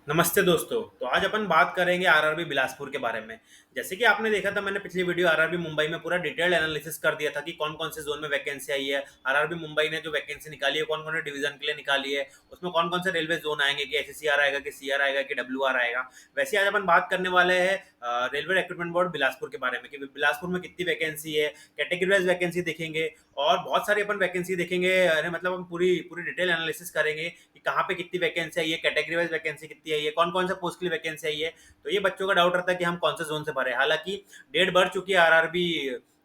नमस्ते दोस्तों। तो आज अपन बात करेंगे आरआरबी बिलासपुर के बारे में। जैसे कि आपने देखा था, मैंने पिछली वीडियो आरआरबी मुंबई में पूरा डिटेल्ड एनालिसिस कर दिया था कि कौन कौन से जोन में वैकेंसी आई है। आरआरबी मुंबई ने जो वैकेंसी निकाली है, कौन कौन से डिवीजन के लिए निकाली है, उसमें कौन कौन से रेलवे जोन आएंगे, कि एससीआर आएगा, कि सीआर आएगा, कि डब्ल्यूआर आएगा। वैसे आज अपन बात करने वाले हैं रेलवे रिक्रूटमेंट बोर्ड बिलासपुर के बारे में, कि बिलासपुर में कितनी वैकेंसी है, कैटेगरी वाइज वैकेंसी देखेंगे और बहुत सारी अपन वैकेंसी देखेंगे। अरे मतलब हम पूरी पूरी डिटेल एनालिसिस करेंगे कि कहाँ पे कितनी वैकेंसी आई है, कैटेगरी वाइज वैकेंसी कितनी आई है, कौन कौन सा पोस्ट के लिए वैकेंसी आई है। तो ये बच्चों का डाउट रहता है कि हम कौन से जोन से भरे। हालांकि डेट बढ़ चुकी है आरआरबी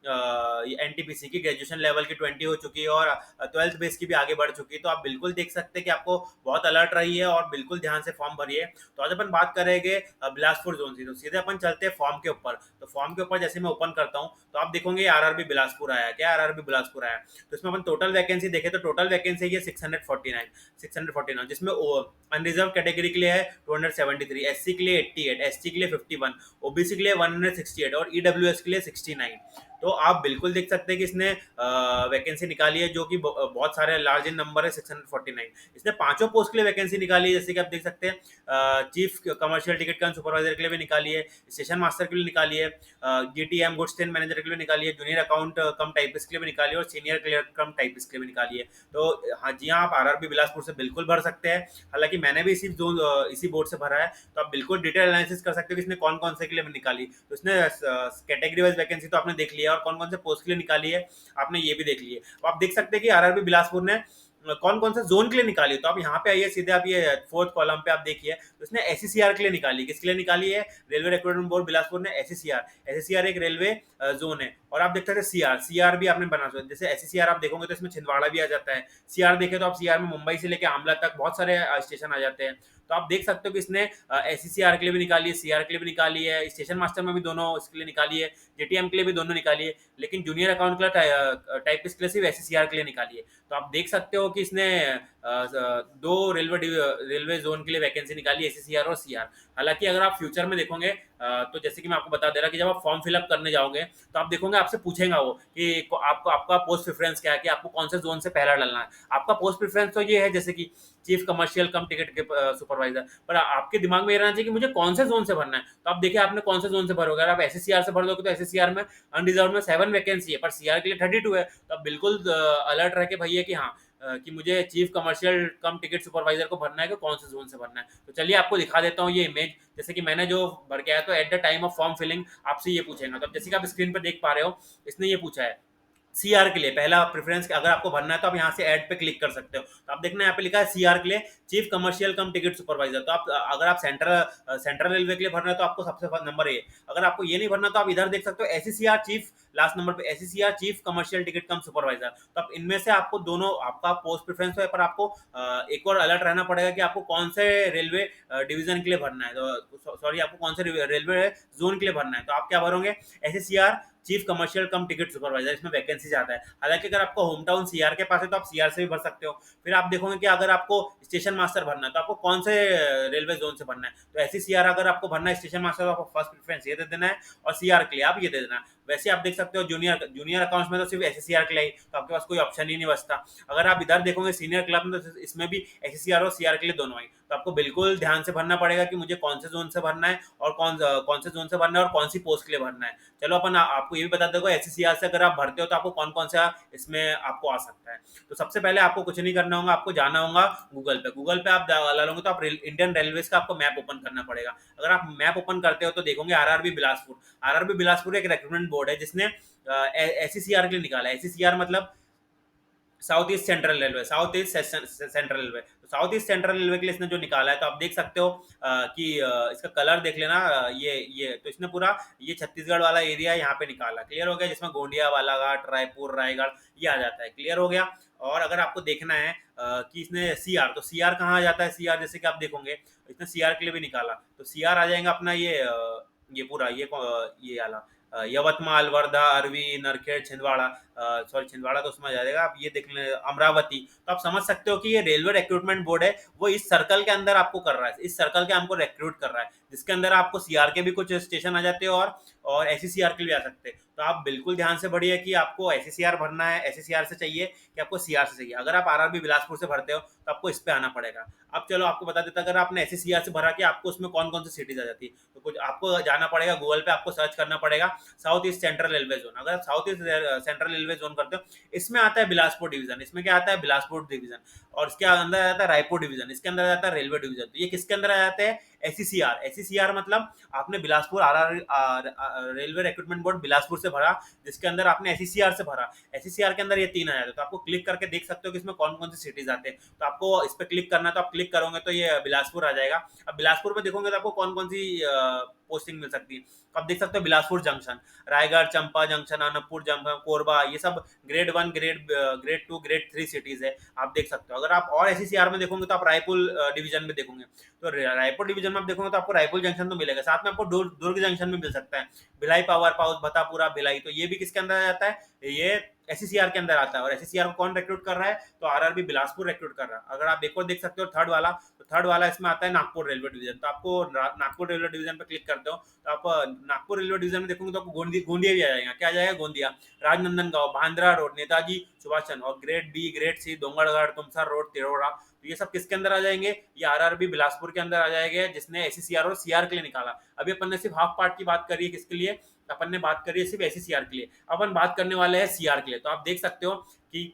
एनटीपीसी की, ग्रेजुएशन लेवल की 20 हो चुकी है और ट्वेल्थ बेस की भी आगे बढ़ चुकी है। तो आप बिल्कुल देख सकते हैं कि आपको बहुत अलर्ट रही है और बिल्कुल ध्यान से फॉर्म भरिए। तो आज अपन बात करेंगे बिलासपुर जोन से। तो सीधे अपन चलते हैं फॉर्म के ऊपर। तो फॉर्म के ऊपर जैसे मैं ओपन करता हूँ तो आप देखोगे आरआरबी बिलासपुर आया। क्या आरआरबी बिलासपुर आया? तो इसमें अपन टोटल वैकेंसी देखें तो टोटल वैकेंसी है 649, जिसमें अनरिजर्व कैटेगरी के लिए है 273, एससी के लिए 88, एसटी के लिए 51, ओबीसी के लिए 168 और ईडब्ल्यूएस के लिए 69। तो आप बिल्कुल देख सकते हैं कि इसने वैकेंसी निकाली है, जो कि बहुत सारे लार्ज इन नंबर है 649। इसने पांचों पोस्ट के लिए वैकेंसी निकाली है, जैसे कि आप देख सकते हैं चीफ कमर्शियल टिकट कम सुपरवाइजर के लिए भी निकाली है, स्टेशन मास्टर के लिए निकाली है, जीटीएम गुड्स ट्रेन मैनेजर के लिए निकाली है, जूनियर अकाउंट कम टाइपिस्ट के लिए भी निकाली है और सीनियर क्लियर कम टाइपिस्ट के लिए भी निकाली है। तो हाँ जी हाँ, आप आरआरबी बिलासपुर से बिल्कुल भर सकते हैं। हालांकि मैंने भी इसी बोर्ड से भरा है। तो आप बिल्कुल डिटेल एनालिसिस कर सकते हो कि इसने कौन कौन से के लिए निकाली। तो इसने कैटेगरी वाइज वैकेंसी तो आपने देख लिया और कौन कौन से पोस्ट के लिए निकाली है आपने ये भी देख लिया। तो आप देख सकते हैं कि आरआरबी बिलासपुर ने कौन कौन से जोन के लिए निकाली। तो आप यहाँ पे आइए सीधे, आप ये फोर्थ कॉलम पे आप देखिए, तो इसने एससीआर के लिए निकाली। किसके लिए निकाली है? रेलवे रिक्रूटमेंट बोर्ड बिलासपुर ने एससीआर एक रेलवे जोन है। और आप देख सकते हैं सीआर भी आपने बना सकते। जैसे एससीआर आप देखोगे तो इसमें छिंदवाड़ा भी आ जाता है। सीआर देखे तो आप सीआर में मुंबई से लेकर आमला तक बहुत सारे स्टेशन आ जाते हैं। तो आप देख सकते हो कि इसने एससीआर के लिए भी निकाली है, सीआर के लिए भी निकाली है, स्टेशन मास्टर में भी दोनों इसके लिए निकाली है, जेटीएम के लिए भी दोनों निकाली है। लेकिन जूनियर अकाउंट के लिए टाइपिस्ट के लिए सिर्फ एससीआर के लिए निकाली है। तो आप देख सकते हो कि इसने दो रेलवे जोन के लिए वैकेंसी निकाली, एससीआर और सीआर। हालांकि अगर आप फ्यूचर में देखोगे तो जैसे कि मैं आपको बता दे रहा कि जब आप फॉर्म फिलअप करने जाओगे तो आप देखोगे, आपसे पूछेगा वो कि आपको आपका पोस्ट प्रेफरेंस क्या है, कि आपको कौन से जोन से पहला डालना है। आपका पोस्ट प्रेफरेंस तो ये है जैसे कि चीफ कमर्शियल कम टिकट के सुपरवाइजर, पर आपके दिमाग में ये रहना चाहिए कि मुझे कौन से जोन से भरना है। तो आप देखिए आपने कौन से जोन से भरोगे। अगर आप एससीआर से भर दोगे तो एससीआर में अनरिजर्व में 7 वैकेंसी है, पर सीआर के लिए 32 है। तो आप बिल्कुल अलर्ट रह के भैया कि हाँ, कि मुझे chief commercial cum ticket supervisor को भरना है कि कौन से जोन से भरना है। तो चलिए आपको दिखा देता हूँ ये इमेज। जैसे कि मैंने जो भर के आया, तो at the time of form filling आपसे ये पूछेगा। तो अब जैसे कि आप स्क्रीन पर देख पा रहे हो, इसने ये पूछा है सीआर के लिए पहला प्रेफरेंस। अगर आपको भरना है तो आप यहाँ से ऐड पे क्लिक कर सकते हो। तो आप देखना यहाँ पे लिखा है सीआर के लिए chief commercial cum ticket supervisor. तो आप अगर आप सेंट्रल रेलवे के लिए भरना है तो आपको सबसे नंबर ए। अगर आपको ये नहीं भरना तो आप इधर देख सकते हो एससीआर चीफ, लास्ट नंबर पे एससीआर चीफ कमर्शियल टिकट कम सुपरवाइजर। तो आप इनमें से आपको दोनों, आपका पोस्ट प्रेफरेंस है, पर आपको एक और अलर्ट रहना पड़ेगा कि आपको कौन से रेलवे डिवीजन के लिए भरना है। तो सॉरी, आपको कौन से रेलवे जोन के लिए भरना है। तो आप क्या भरोगे? SCR chief commercial cum ticket supervisor, इसमें वैकेंसी जाता है। हालांकि अगर आपको होम टाउन सीआर के पास है तो आप सीआर से भी भर सकते हो। फिर आप देखोगे कि अगर आपको स्टेशन मास्टर भरना है तो आपको कौन से रेलवे जोन से भरना है। तो ऐसी सीआर अगर आपको भरना है स्टेशन मास्टर, तो आपको फर्स्ट प्रेफरेंस ये दे देना है और सीआर के लिए आप ये दे देना है। वैसे आप देख सकते हो जूनियर अकाउंट्स में तो सिर्फ एससीआर के लिए, तो आपके पास कोई ऑप्शन ही नहीं बचता। अगर आप इधर देखोगे सीनियर क्लब में, तो इसमें भी एससीआर और सीआर के लिए दोनों आई। तो आपको बिल्कुल ध्यान से भरना पड़ेगा कि मुझे कौन से जोन से भरना है और कौन से जोन से भरना है और कौन सी पोस्ट के लिए भरना है। चलो अपन आपको ये भी बता देगा एससीआर से अगर आप भरते हो तो आपको कौन कौन सा इसमें आपको आ सकता है। तो सबसे पहले आपको कुछ नहीं करना होगा, आपको जाना होगा गूगल पे आप डालोगे तो आप इंडियन रेलवेज का आपको मैप ओपन करना पड़ेगा। अगर आप मैप ओपन करते हो तो देखोगे आरआरबी बिलासपुर। आरआरबी बिलासपुर एक रिक्रूटमेंट बोर्ड है जिसने एससीआर के लिए निकाला है। एससीआर मतलब south east central railway, south east central railway. तो साउथ ईस्ट सेंट्रल रेलवे के लिए इसने जो निकाला है, तो आप देख सकते हो कि इसका कलर देख लेना। ये तो इसने पूरा ये छत्तीसगढ़ वाला एरिया यहाँ पे निकाला। क्लियर हो गया? जिसमें गोंडिया, बालाघाट, रायपुर, रायगढ़ ये आ जाता है। क्लियर हो गया? और अगर आपको देखना है कि इसने सीआर, तो सीआर कहाँ आ जाता है? सीआर जैसे कि आप देखोगे इसने सीआर के लिए भी निकाला। तो सीआर आ जाएगा अपना ये पूरा ये वाला यवतमाल, वर्धा, अरवी, नरखेड़, छिंदवाड़ा, सॉरी छिंदवाड़ा तो उसमें आ जाएगा, आप ये देख लें अमरावती। तो आप समझ सकते हो कि ये रेलवे रिक्रूटमेंट बोर्ड है, वो इस सर्कल के अंदर आपको कर रहा है, इस सर्कल के हमको रिक्रूट कर रहा है, जिसके अंदर आपको सीआर के भी कुछ स्टेशन आ जाते हैं और एससीसीआर के लिए आ सकते हैं। तो आप बिल्कुल ध्यान से बढ़िए कि आपको एससीसीआर भरना है, एससीसीआर से चाहिए कि आपको सीआर से चाहिए। अगर आप आरआरबी बिलासपुर से भरते हो तो आपको इस पे आना पड़ेगा। अब चलो आपको बता देता, अगर आपने एससीसीआर से भरा कि आपको उसमें कौन कौन सी सिटीज आ जाती है, तो कुछ आपको जाना पड़ेगा गूगल पे, आपको सर्च करना पड़ेगा south east central railway zone. अगर आप south east central railway zone करते हो, इसमें आता है बिलासपुर डिवीजन, इसमें क्या आता है बिलासपुर डिवीजन, और इसके अंदर आ जाता है रायपुर डिवीजन, इसके अंदर आ जाता है रेलवे डिवीजन। तो ये किसके अंदर आ जाते हैं, एससीसीआर। एससीसीआर मतलब आपने Bilaspur railway recruitment board Bilaspur से भरा, जिसके अंदर आपने एससीसीआर से भरा, एससीसीआर के अंदर ये 3 आ जाते हैं। तो आपको क्लिक करके देख सकते हो कि इसमें कौन कौन सी सिटीज आते हैं। तो आपको इस पर क्लिक करना है, तो आप क्लिक करोगे तो ये बिलासपुर आ जाएगा। अब बिलासपुर में देखोगे तो आपको कौन कौन सी पोस्टिंग मिल सकती है। तो आप देख सकते हो बिलासपुर जंक्शन, रायगढ़, चंपा जंक्शन, अनूपपुर जंक्शन, कोरबा, ये सब ग्रेड 1, ग्रेड 2, ग्रेड 3 सिटीज है, आप देख सकते हो। अगर आप और एससीसीआर में देखोगे तो आप रायपुर डिवीजन में देखोगे, तो रायपुर डिवीजन में आप देखोगे तो आपको रायपुर जंक्शन तो मिलेगा, साथ में आपको दुर्ग जंक्शन में मिल सकता है, भिलाई पावर हाउस, भतापुरा, भिलाई। तो ये भी किसके अंदर आ जाता है, ये एससीसीआर के अंदर आता है। और एससीसीआर को कौन रिक्रूट कर रहा है, तो आरआरबी बिलासपुर रिक्रूट कर रहा है। अगर आप एक और देख सकते हो थर्ड वाला, तो थर्ड वाला इसमें आता है नागपुर रेलवे डिवीजन। तो आपको नागपुर रेलवे डिवीजन पे क्लिक करते हो तो आप नागपुर रेलवे डिवीजन में देखोगे तो आपको गोंदिया भी आ जाएगा। क्या आ जाएगा, गोंदिया, राजनंदनगांव, बांद्रा रोड, नेताजी सुभाष चंद्र, और grade B, grade C, Dongargarh, Tumsar road, Tiroda. तो ये सब किसके अंदर आ जाएंगे, ये आरआरबी बिलासपुर के अंदर आ जाएंगे, जिसने एससीसीआर और सीआर के लिए निकाला। अभी अपन ने सिर्फ हाफ पार्ट की बात करी है, किसके लिए, अपन ने बात करी है सिर्फ एससीसीआर के लिए। अपन बात करने वाले हैं सीआर के लिए। तो आप देख सकते हो कि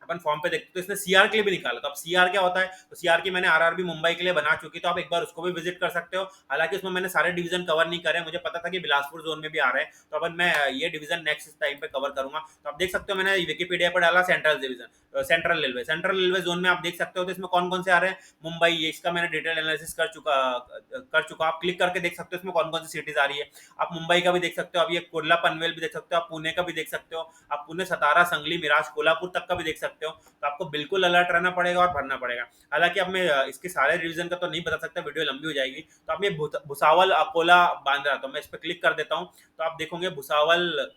अपन फॉर्म पे देखते तो इसने सीआर के लिए भी निकाला। तो अब सीआर क्या होता है, तो सीआर की मैंने आरआरबी मुंबई के लिए बना चुकी, तो आप एक बार उसको भी विजिट कर सकते हो। हालांकि उसमें मैंने सारे डिवीजन कवर नहीं करे, मुझे पता था कि बिलासपुर जोन में भी आ रहे हैं, तो अपन मैं ये डिवीजन नेक्स्ट टाइम पे कवर करूंगा। तो आप देख सकते हो मैंने विकीपीडिया पर डाला central division, central railway zone में आप देख सकते हो तो इसमें कौन कौन से आ रहे हैं, मुंबई, ये इसका मैंने डिटेल एनालिसिस कर चुका। आप क्लिक करके देख सकते हो इसमें कौन कौन सी सिटीज आ रही है। आप मुंबई का भी देख सकते हो, आप ये कुर्ला पनवेल भी देख सकते हो, आप पुणे का भी देख सकते हो, आप पुणे, सतारा, संगली, मिराज, कोल्हापुर तक का भी देख सकते हो। तो आपको बिल्कुल अलर्ट रहना पड़ेगा और भरना पड़ेगा। हालांकि अब मैं इसके सारे रिवीजन का तो नहीं बता सकता, वीडियो लंबी हो जाएगी। तो आप ये भुसावल, अकोला, बांद्रा, तो मैं इस पर क्लिक कर देता हूँ। तो आप देखोगे भुसावल,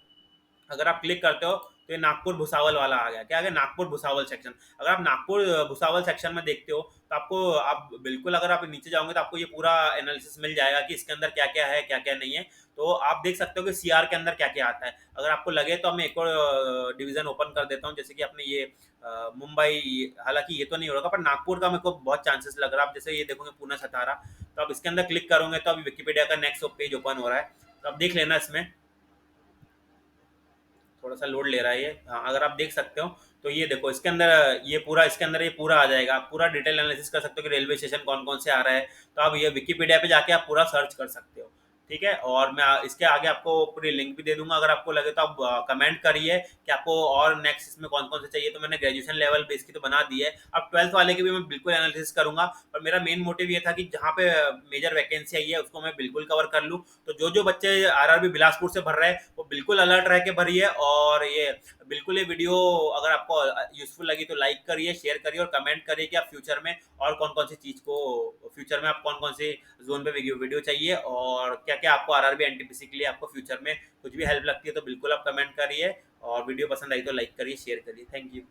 अगर आप क्लिक करते हो तो ये नागपुर भुसावल वाला आ गया। क्या आ गया, नागपुर भुसावल सेक्शन। अगर आप नागपुर भुसावल सेक्शन में देखते हो तो आपको, आप बिल्कुल अगर आप नीचे जाओगे तो आपको ये पूरा एनालिसिस मिल जाएगा कि इसके अंदर क्या क्या है, क्या क्या नहीं है। तो आप देख सकते हो कि सीआर के अंदर क्या क्या आता है। अगर आपको लगे तो मैं एक और डिवीजन ओपन कर देता हूँ, जैसे कि आपने ये मुंबई, हालांकि ये तो नहीं होगा, पर नागपुर का मेरे को बहुत चांसेस लग रहा है। आप जैसे ये देखोगे पुणे, सतारा, तो आप इसके अंदर क्लिक करोगे तो अभी विकीपीडिया का नेक्स्ट पेज ओपन हो रहा है। तो आप देख लेना, इसमें थोड़ा सा लोड ले रहा है ये। हाँ, अगर आप देख सकते हो तो ये देखो इसके अंदर, ये पूरा इसके अंदर ये पूरा आ जाएगा। आप पूरा डिटेल एनालिसिस कर सकते हो कि रेलवे स्टेशन कौन कौन से आ रहा है। तो आप ये विकीपीडिया पे जाके आप पूरा सर्च कर सकते हो, ठीक है। और मैं इसके आगे आपको पूरी लिंक भी दे दूंगा, अगर आपको लगे तो आप कमेंट करिए कि आपको और नेक्स्ट इसमें कौन कौन से चाहिए। तो मैंने ग्रेजुएशन लेवल बेस की तो बना दी है, अब 12th वाले की भी मैं बिल्कुल एनालिसिस करूंगा। और मेरा मेन मोटिव ये था कि जहाँ पे मेजर वैकेंसी आई है उसको मैं बिल्कुल कवर कर लूँ। तो जो जो बच्चे आरआरबी बिलासपुर से भर रहे हैं वो बिल्कुल अलर्ट रह के भरिए। और ये बिल्कुल, ये वीडियो अगर आपको यूजफुल लगी तो लाइक करिए, शेयर करिए और कमेंट करिए कि आप फ्यूचर में और कौन कौन सी चीज़ को, फ्यूचर में आप कौन कौन से जोन पे वीडियो चाहिए, और क्या क्या आपको आरआरबी एनटीपीसी के लिए आपको फ्यूचर में कुछ भी हेल्प लगती है तो बिल्कुल आप कमेंट करिए। और वीडियो पसंद आई तो लाइक करिए, शेयर करिए। Thank you.